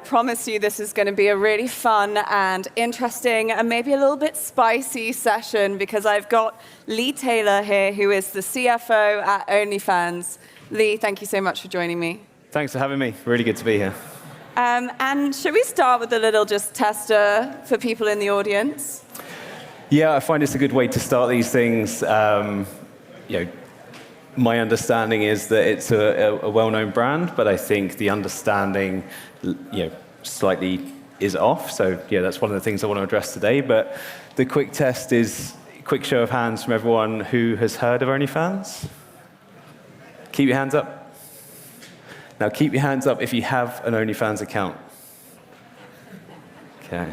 promise you this is going to be a really fun and interesting and maybe a little bit spicy session because I've got Lee Taylor here, who is the CFO at OnlyFans. Lee, thank you so much for joining me. Thanks for having me. Really good to be here. And should we start with a little just tester for people in the audience? Yeah, I find it's a good way to start these things. My understanding is that it's a well-known brand, but I think the understanding, slightly is off. So yeah, that's one of the things I want to address today. But the quick test is a quick show of hands from everyone who has heard of OnlyFans. Keep your hands up. Now keep your hands up if you have an OnlyFans account. Okay.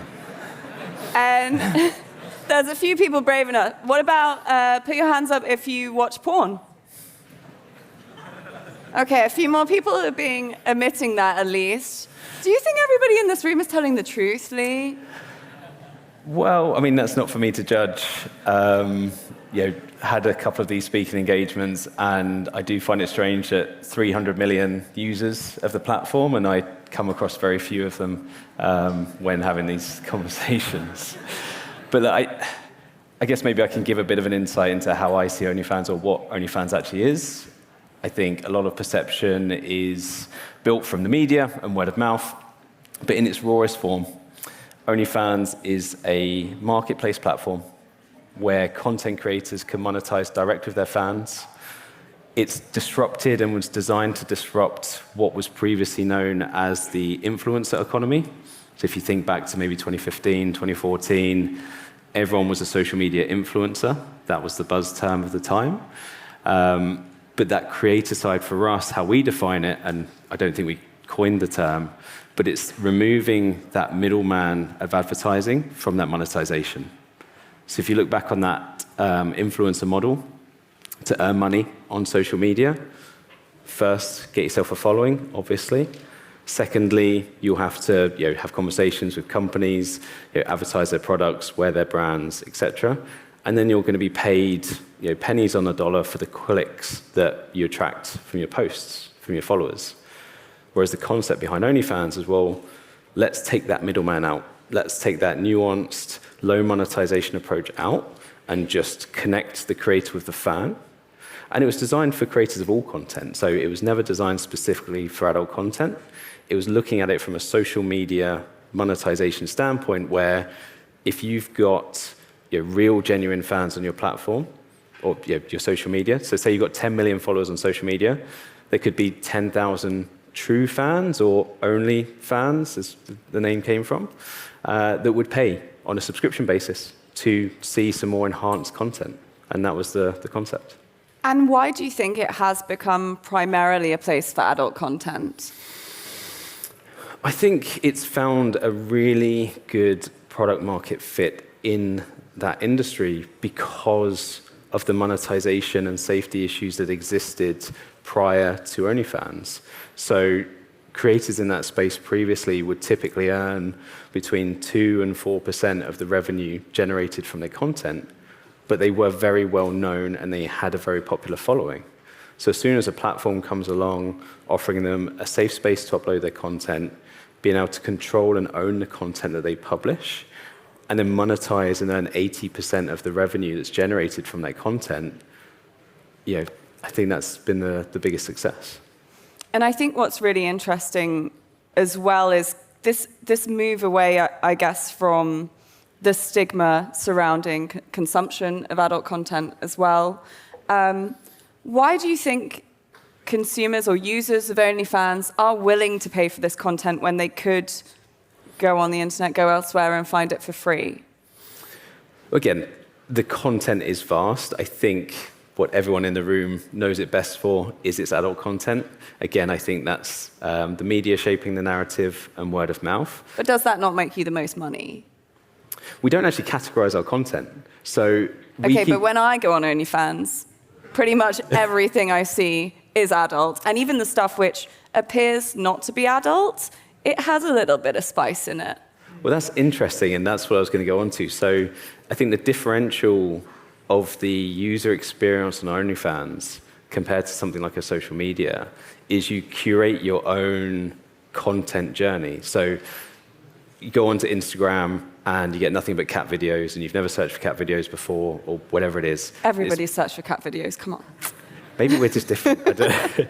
And there's a few people brave enough. What about put your hands up if you watch porn? Okay, a few more people are admitting that at least. Do you think everybody in this room is telling the truth, Lee? Well, I mean, that's not for me to judge. Had a couple of these speaking engagements, and I do find it strange that 300 million users of the platform, and I come across very few of them when having these conversations. But I guess maybe I can give a bit of an insight into how I see OnlyFans or what OnlyFans actually is. I think a lot of perception is built from the media and word of mouth, but in its rawest form, OnlyFans is a marketplace platform where content creators can monetize direct with their fans. It's disrupted and was designed to disrupt what was previously known as the influencer economy. So if you think back to maybe 2015, 2014, everyone was a social media influencer. That was the buzz term of the time. But that creator side for us, how we define it, and I don't think we coined the term, but it's removing that middleman of advertising from that monetization. So if you look back on that influencer model to earn money on social media, first, get yourself a following, obviously. Secondly, you'll have to have conversations with companies, advertise their products, wear their brands, etc. And then you're going to be paid pennies on the dollar for the clicks that you attract from your posts, from your followers. Whereas the concept behind OnlyFans is, well, let's take that middleman out. Let's take that nuanced, low monetization approach out and just connect the creator with the fan. And it was designed for creators of all content. So it was never designed specifically for adult content. It was looking at it from a social media monetization standpoint where if you've got real, genuine fans on your platform or your social media. So say you've got 10 million followers on social media. There could be 10,000 true fans or only fans, as the name came from, that would pay on a subscription basis to see some more enhanced content. And that was the concept. And why do you think it has become primarily a place for adult content? I think it's found a really good product market fit in that industry because of the monetization and safety issues that existed prior to OnlyFans. So creators in that space previously would typically earn between 2% and 4% of the revenue generated from their content, but they were very well known and they had a very popular following. So as soon as a platform comes along offering them a safe space to upload their content, being able to control and own the content that they publish, and then monetize and earn 80% of the revenue that's generated from that content, I think that's been the biggest success. And I think what's really interesting as well is this move away, I guess, from the stigma surrounding consumption of adult content as well. Why do you think consumers or users of OnlyFans are willing to pay for this content when they could go on the internet, go elsewhere and find it for free? Again, the content is vast. I think what everyone in the room knows it best for is its adult content. Again, I think that's the media shaping the narrative and word of mouth. But does that not make you the most money? We don't actually categorize our content. So but when I go on OnlyFans, pretty much everything I see is adult. And even the stuff which appears not to be adult, it has a little bit of spice in it. Well, that's interesting, and that's what I was going to go on to. So I think the differential of the user experience on OnlyFans compared to something like a social media is you curate your own content journey. So you go onto Instagram and you get nothing but cat videos, and you've never searched for cat videos before, or whatever it is. Everybody's searched for cat videos, come on. Maybe we're just different. I don't know.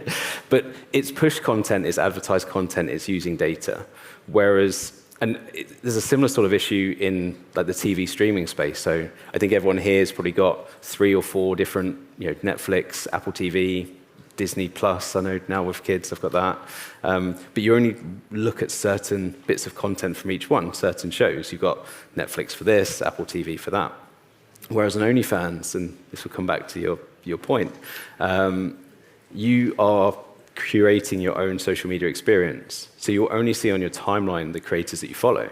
But it's push content, it's advertised content, it's using data. Whereas, there's a similar sort of issue in like the TV streaming space. So I think everyone here has probably got 3 or 4 different, Netflix, Apple TV, Disney Plus. I know now with kids, I've got that. But you only look at certain bits of content from each one, certain shows. You've got Netflix for this, Apple TV for that. Whereas on OnlyFans, and this will come back to your point, you are curating your own social media experience. So you'll only see on your timeline the creators that you follow.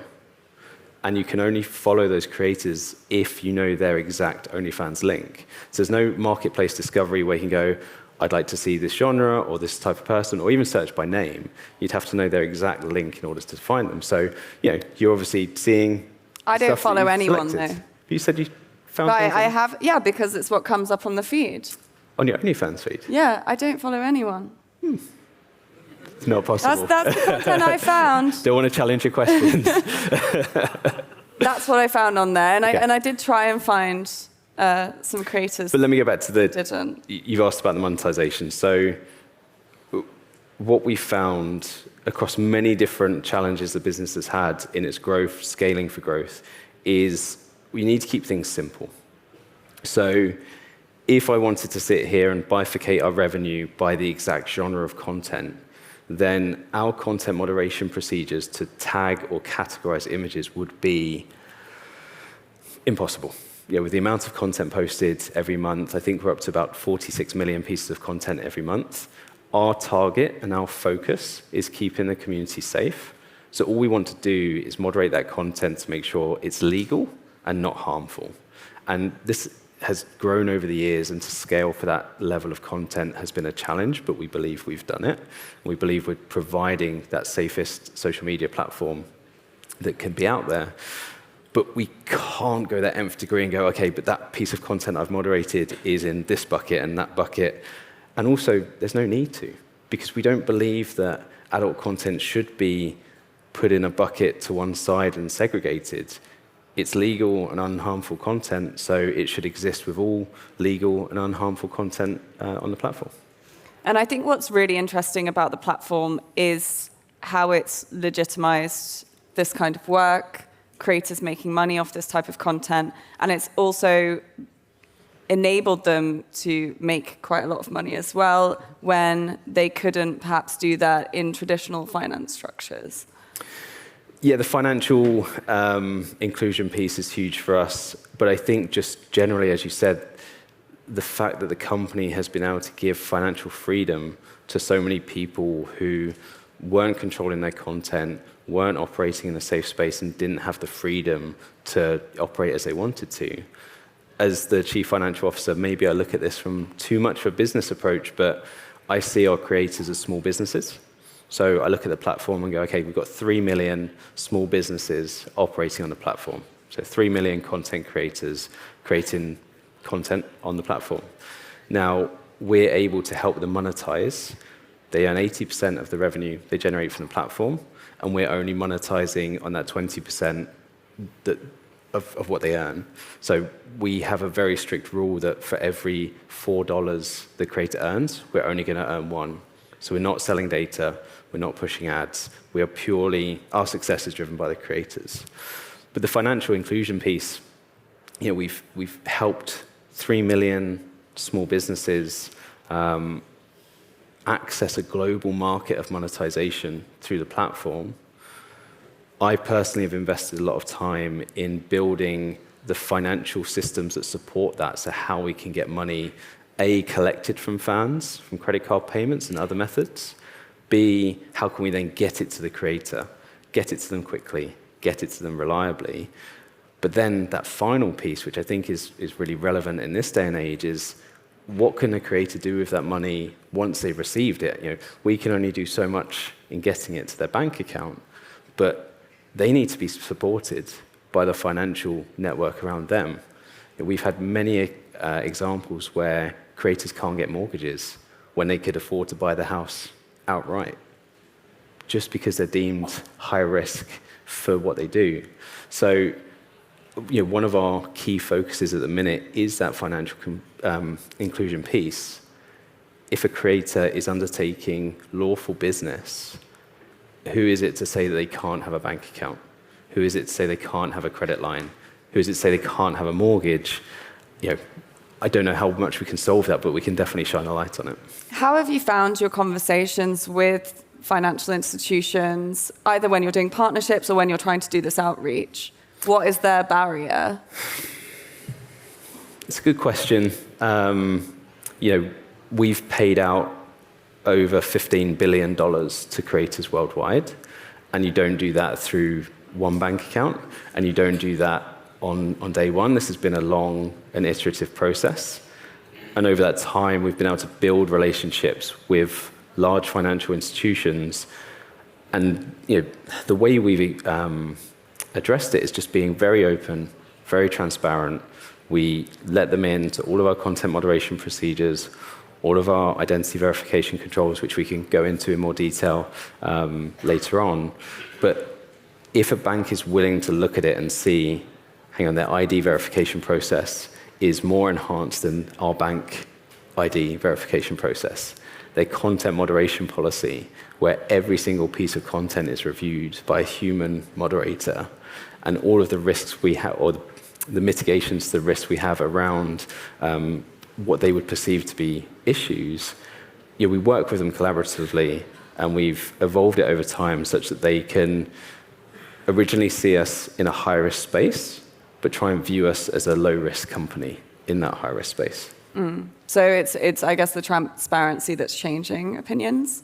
And you can only follow those creators if you know their exact OnlyFans link. So there's no marketplace discovery where you can go, I'd like to see this genre or this type of person, or even search by name. You'd have to know their exact link in order to find them. So, you're obviously seeing. I don't follow anyone, though. You said you found I have, because it's what comes up on the feed. On your OnlyFans feed? Yeah, I don't follow anyone. It's not possible. That's the content I found. Don't want to challenge your questions. That's what I found on there, and Okay. I did try and find some creators. But let me go back to Didn't. You've asked about the monetization. So what we found across many different challenges the business has had in its growth, scaling for growth, is we need to keep things simple. So if I wanted to sit here and bifurcate our revenue by the exact genre of content, then our content moderation procedures to tag or categorize images would be impossible. With the amount of content posted every month, I think we're up to about 46 million pieces of content every month. Our target and our focus is keeping the community safe. So all we want to do is moderate that content to make sure it's legal and not harmful. And this has grown over the years, and to scale for that level of content has been a challenge, but we believe we've done it. We believe we're providing that safest social media platform that can be out there. But we can't go that nth degree and go, okay, but that piece of content I've moderated is in this bucket and that bucket. And also, there's no need to, because we don't believe that adult content should be put in a bucket to one side and segregated. It's legal and unharmful content, so it should exist with all legal and unharmful content on the platform. And I think what's really interesting about the platform is how it's legitimized this kind of work, creators making money off this type of content, and it's also enabled them to make quite a lot of money as well when they couldn't perhaps do that in traditional finance structures. Yeah, the financial inclusion piece is huge for us, but I think just generally, as you said, the fact that the company has been able to give financial freedom to so many people who weren't controlling their content, weren't operating in a safe space, and didn't have the freedom to operate as they wanted to. As the chief financial officer, maybe I look at this from too much of a business approach, but I see our creators as small businesses. So I look at the platform and go, okay, we've got 3 million small businesses operating on the platform. So 3 million content creators creating content on the platform. Now, we're able to help them monetize. They earn 80% of the revenue they generate from the platform, and we're only monetizing on that 20% of what they earn. So we have a very strict rule that for every $4 the creator earns, we're only going to earn $1. So we're not selling data, we're not pushing ads. We are purely, our success is driven by the creators. But the financial inclusion piece, we've helped 3 million small businesses access a global market of monetization through the platform. I personally have invested a lot of time in building the financial systems that support that, so how we can get money, A, collected from fans, from credit card payments and other methods, B, how can we then get it to the creator, get it to them quickly, get it to them reliably. But then that final piece, which I think is really relevant in this day and age, is what can the creator do with that money once they've received it? We can only do so much in getting it to their bank account, but they need to be supported by the financial network around them. We've had many examples where creators can't get mortgages when they could afford to buy the house outright. just because they're deemed high risk for what they do. So, one of our key focuses at the minute is that financial inclusion piece. If a creator is undertaking lawful business, who is it to say that they can't have a bank account? Who is it to say they can't have a credit line? Who is it to say they can't have a mortgage? I don't know how much we can solve that, but we can definitely shine a light on it. How have you found your conversations with financial institutions, either when you're doing partnerships or when you're trying to do this outreach? What is their barrier? It's a good question. We've paid out over $15 billion to creators worldwide, and you don't do that through one bank account, and you don't do that on day one. This has been a long and iterative process, and over that time, we've been able to build relationships with large financial institutions, and the way we've addressed it is just being very open, very transparent. We let them into all of our content moderation procedures, all of our identity verification controls, which we can go into in more detail later on. But if a bank is willing to look at it and see, hang on, their ID verification process is more enhanced than our bank ID verification process, their content moderation policy, where every single piece of content is reviewed by a human moderator, and all of the risks we have, or the mitigations to the risks we have around what they would perceive to be issues, we work with them collaboratively, and we've evolved it over time such that they can originally see us in a high-risk space, but try and view us as a low-risk company in that high-risk space. So it's I guess the transparency that's changing opinions.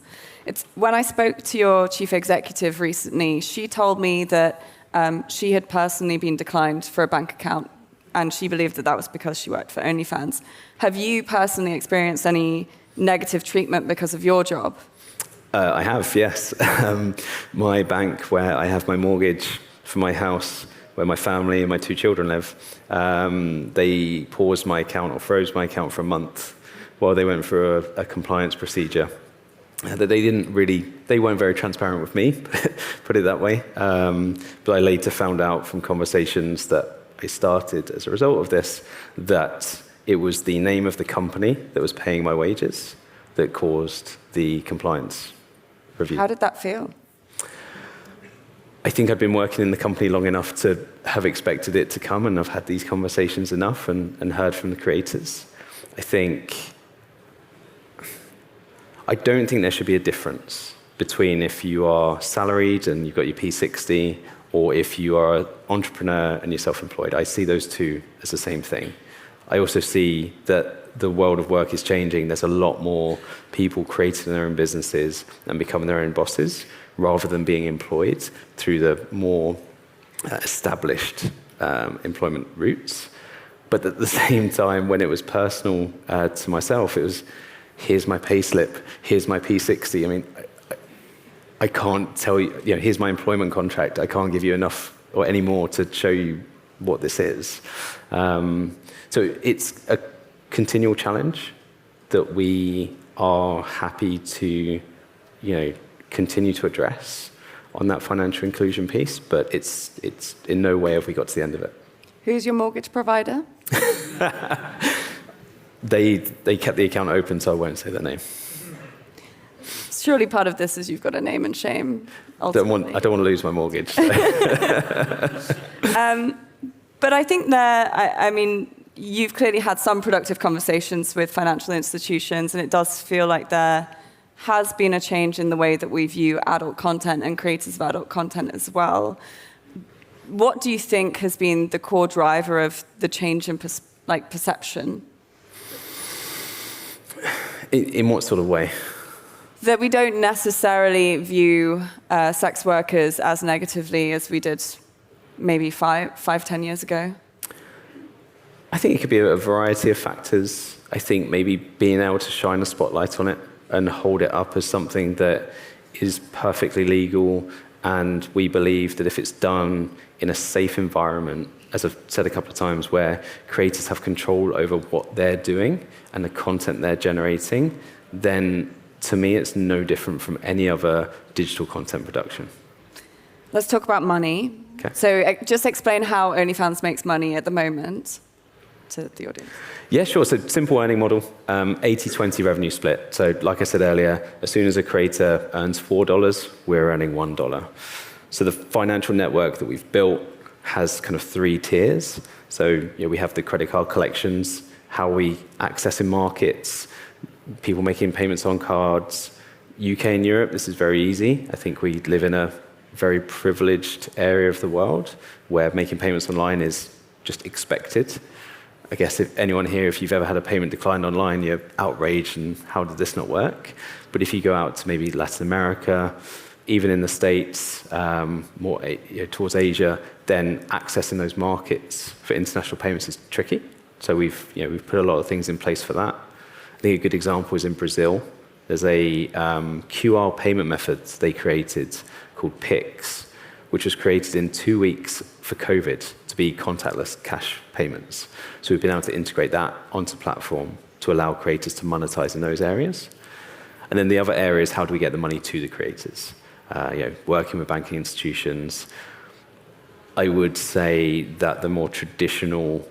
When I spoke to your chief executive recently, she told me that she had personally been declined for a bank account, and she believed that was because she worked for OnlyFans. Have you personally experienced any negative treatment because of your job? I have, yes. My bank, where I have my mortgage for my house, where my family and my 2 children live, they paused my account or froze my account for a month while they went through a compliance procedure. That they weren't very transparent with me, put it that way. But I later found out from conversations that I started as a result of this, that it was the name of the company that was paying my wages that caused the compliance review. How did that feel? I think I'd been working in the company long enough to have expected it to come, and I've had these conversations enough and heard from the creators. I don't think there should be a difference between if you are salaried and you've got your P60, or if you are an entrepreneur and you're self-employed. I see those two as the same thing. I also see that the world of work is changing. There's a lot more people creating their own businesses and becoming their own bosses, rather than being employed through the more established employment routes. But at the same time, when it was personal to myself, it was, here's my payslip, here's my P60. I mean, I can't tell you, here's my employment contract. I can't give you enough or any more to show you what this is. So it's a continual challenge that we are happy to, continue to address on that financial inclusion piece, but it's in no way have we got to the end of it. Who's your mortgage provider? They kept the account open, so I won't say their name. Surely part of this is you've got a name and shame. I don't want to lose my mortgage. So. But I think I mean, you've clearly had some productive conversations with financial institutions, and it does feel like there has been a change in the way that we view adult content and creators of adult content as well. What do you think has been the core driver of the change in perception? In what sort of way? That we don't necessarily view sex workers as negatively as we did maybe 10 years ago? I think it could be a variety of factors. I think maybe being able to shine a spotlight on it and hold it up as something that is perfectly legal, and we believe that if it's done in a safe environment, as I've said a couple of times, where creators have control over what they're doing and the content they're generating, then to me, it's no different from any other digital content production. Let's talk about money. Okay. So just explain how OnlyFans makes money at the moment to the audience. Yeah, sure. So simple earning model, 80-20 revenue split. So like I said earlier, as soon as a creator earns $4, we're earning $1. So the financial network that we've built has kind of 3 tiers. So we have the credit card collections, how we access in markets, people making payments on cards. UK and Europe, this is very easy. I think we live in a very privileged area of the world where making payments online is just expected. I guess if anyone here, if you've ever had a payment declined online, you're outraged and how did this not work? But if you go out to maybe Latin America, even in the States, more towards Asia, then accessing those markets for international payments is tricky. So we've put a lot of things in place for that. I think a good example is in Brazil. There's a QR payment method they created called Pix, which was created in 2 weeks for COVID to be contactless cash payments. So we've been able to integrate that onto the platform to allow creators to monetize in those areas. And then the other area is how do we get the money to the creators? Working with banking institutions. I would say that the more traditional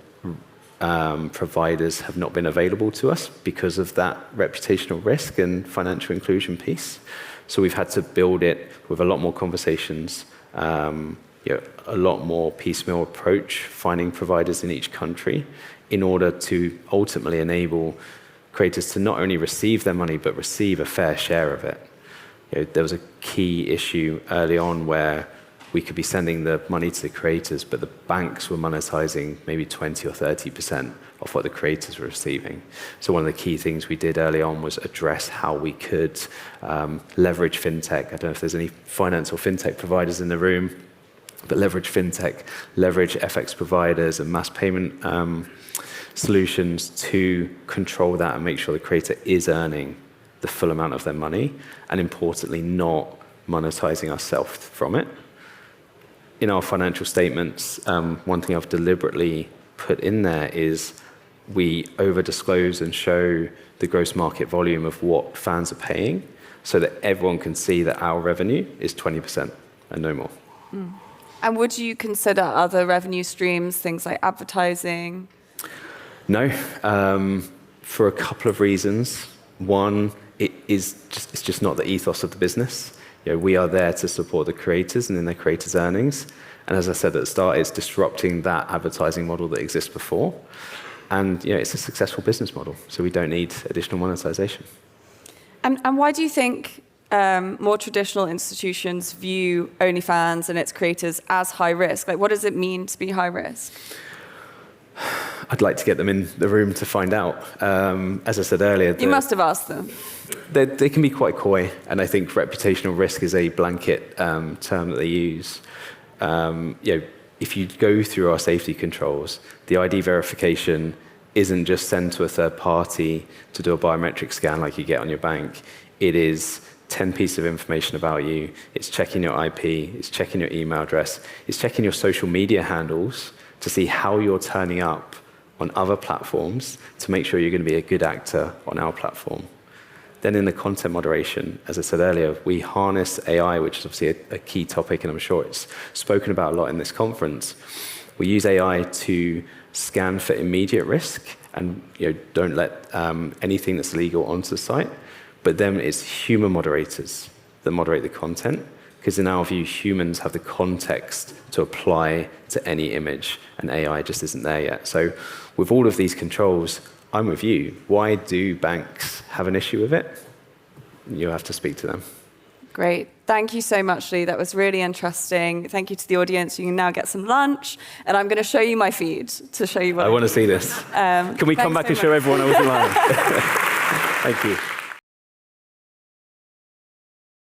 providers have not been available to us because of that reputational risk and financial inclusion piece. So we've had to build it with a lot more conversations, a lot more piecemeal approach, finding providers in each country in order to ultimately enable creators to not only receive their money, but receive a fair share of it. There was a key issue early on where we could be sending the money to the creators, but the banks were monetizing maybe 20 or 30% of what the creators were receiving. So one of the key things we did early on was address how we could leverage fintech. I don't know if there's any finance or fintech providers in the room, but leverage fintech, leverage FX providers and mass payment solutions to control that and make sure the creator is earning the full amount of their money, and importantly, not monetizing ourselves from it. In our financial statements, one thing I've deliberately put in there is we over-disclose and show the gross market volume of what fans are paying so that everyone can see that our revenue is 20% and no more. Mm. And would you consider other revenue streams, things like advertising? No, for a couple of reasons. One, it's just not the ethos of the business. We are there to support the creators and in their creators' earnings. And as I said at the start, it's disrupting that advertising model that exists before. And it's a successful business model, so we don't need additional monetization. And why do you think more traditional institutions view OnlyFans and its creators as high risk? Like, what does it mean to be high risk? I'd like to get them in the room to find out. As I said earlier... You must have asked them. They can be quite coy, and I think reputational risk is a blanket term that they use. If you go through our safety controls, the ID verification isn't just sent to a third party to do a biometric scan like you get on your bank. It is 10 pieces of information about you. It's checking your IP. It's checking your email address. It's checking your social media handles to see how you're turning up on other platforms to make sure you're going to be a good actor on our platform. Then in the content moderation, as I said earlier, we harness AI, which is obviously a key topic, and I'm sure it's spoken about a lot in this conference. We use AI to scan for immediate risk and don't let anything that's illegal onto the site. But then it's human moderators that moderate the content, because in our view, humans have the context to apply to any image, and AI just isn't there yet. So with all of these controls, I'm with you. Why do banks have an issue with it? You have to speak to them. Great. Thank you so much, Lee. That was really interesting. Thank you to the audience. You can now get some lunch, and I'm going to show you my feed to show you what I want to see this. Can we come back and show everyone I was alive? Thank you.